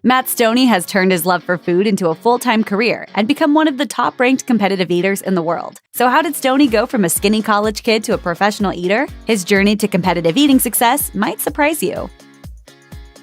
Matt Stonie has turned his love for food into a full-time career and become one of the top-ranked competitive eaters in the world. So how did Stonie go from a skinny college kid to a professional eater? His journey to competitive eating success might surprise you.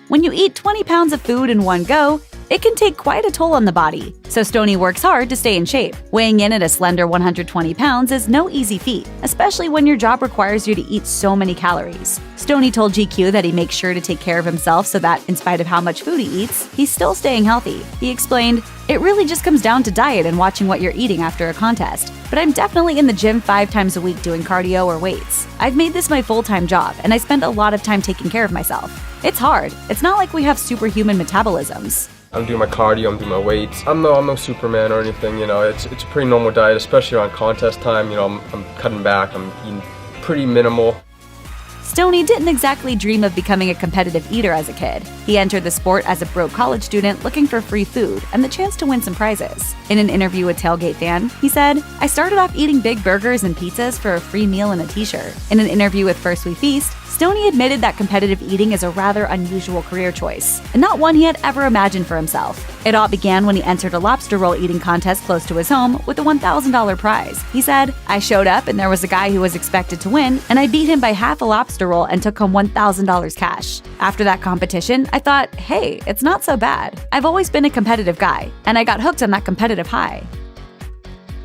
When you eat 20 pounds of food in one go, it can take quite a toll on the body, so Stonie works hard to stay in shape. Weighing in at a slender 120 pounds is no easy feat, especially when your job requires you to eat so many calories. Stonie told GQ that he makes sure to take care of himself so that, in spite of how much food he eats, he's still staying healthy. He explained, "It really just comes down to diet and watching what you're eating after a contest. But I'm definitely in the gym 5 times a week doing cardio or weights. I've made this my full-time job, and I spend a lot of time taking care of myself. It's hard. It's not like we have superhuman metabolisms." I'm doing my cardio, I'm doing my weights. I'm no Superman or anything, it's a pretty normal diet, especially around contest time. I'm cutting back, I'm eating pretty minimal. Stonie didn't exactly dream of becoming a competitive eater as a kid. He entered the sport as a broke college student looking for free food and the chance to win some prizes. In an interview with Tailgate Fan, he said, "I started off eating big burgers and pizzas for a free meal and a t-shirt." In an interview with First We Feast, Stonie admitted that competitive eating is a rather unusual career choice, and not one he had ever imagined for himself. It all began when he entered a lobster roll eating contest close to his home with a $1,000 prize. He said, "I showed up and there was a guy who was expected to win, and I beat him by half a lobster roll and took home $1,000 cash. After that competition, I thought, hey, it's not so bad. I've always been a competitive guy, and I got hooked on that competitive high."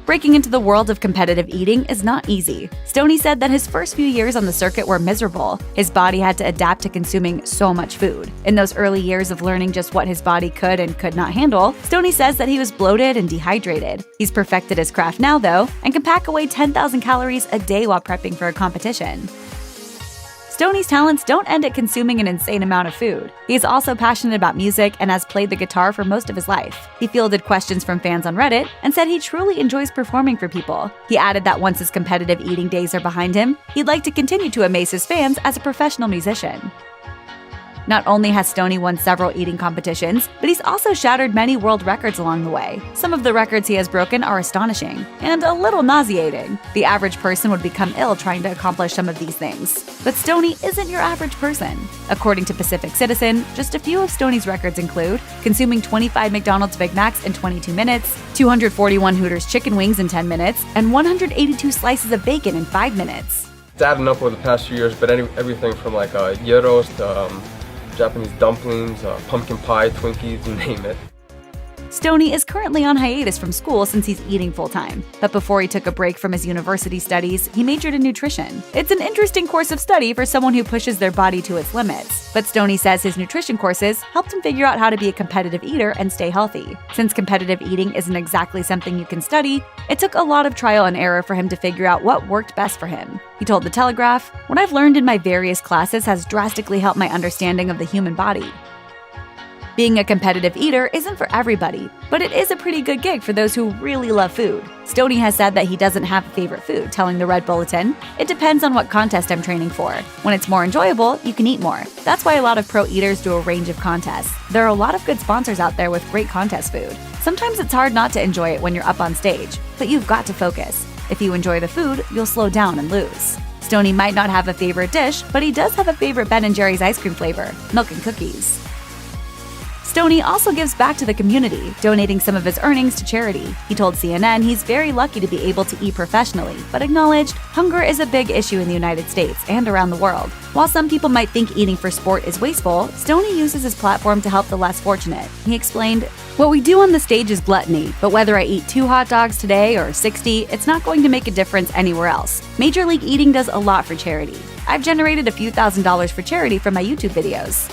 Breaking into the world of competitive eating is not easy. Stonie said that his first few years on the circuit were miserable. His body had to adapt to consuming so much food. In those early years of learning just what his body could and could not handle, Stonie says that he was bloated and dehydrated. He's perfected his craft now, though, and can pack away 10,000 calories a day while prepping for a competition. Stonie's talents don't end at consuming an insane amount of food. He is also passionate about music and has played the guitar for most of his life. He fielded questions from fans on Reddit and said he truly enjoys performing for people. He added that once his competitive eating days are behind him, he'd like to continue to amaze his fans as a professional musician. Not only has Stonie won several eating competitions, but he's also shattered many world records along the way. Some of the records he has broken are astonishing and a little nauseating. The average person would become ill trying to accomplish some of these things. But Stonie isn't your average person. According to Pacific Citizen, just a few of Stonie's records include consuming 25 McDonald's Big Macs in 22 minutes, 241 Hooters chicken wings in 10 minutes, and 182 slices of bacon in 5 minutes. It's adding up over the past few years, but everything from gyros to Japanese dumplings, pumpkin pie, Twinkies, you name it. Stonie is currently on hiatus from school since he's eating full-time. But before he took a break from his university studies, he majored in nutrition. It's an interesting course of study for someone who pushes their body to its limits. But Stonie says his nutrition courses helped him figure out how to be a competitive eater and stay healthy. Since competitive eating isn't exactly something you can study, it took a lot of trial and error for him to figure out what worked best for him. He told The Telegraph, "What I've learned in my various classes has drastically helped my understanding of the human body." Being a competitive eater isn't for everybody, but it is a pretty good gig for those who really love food. Stonie has said that he doesn't have a favorite food, telling the Red Bulletin, "It depends on what contest I'm training for. When it's more enjoyable, you can eat more. That's why a lot of pro eaters do a range of contests. There are a lot of good sponsors out there with great contest food. Sometimes it's hard not to enjoy it when you're up on stage, but you've got to focus. If you enjoy the food, you'll slow down and lose." Stonie might not have a favorite dish, but he does have a favorite Ben & Jerry's ice cream flavor, milk and cookies. Stonie also gives back to the community, donating some of his earnings to charity. He told CNN he's very lucky to be able to eat professionally, but acknowledged hunger is a big issue in the United States and around the world. While some people might think eating for sport is wasteful, Stonie uses his platform to help the less fortunate. He explained, "What we do on the stage is gluttony, but whether I eat 2 hot dogs today or 60, it's not going to make a difference anywhere else. Major League Eating does a lot for charity. I've generated a few $1,000s for charity from my YouTube videos."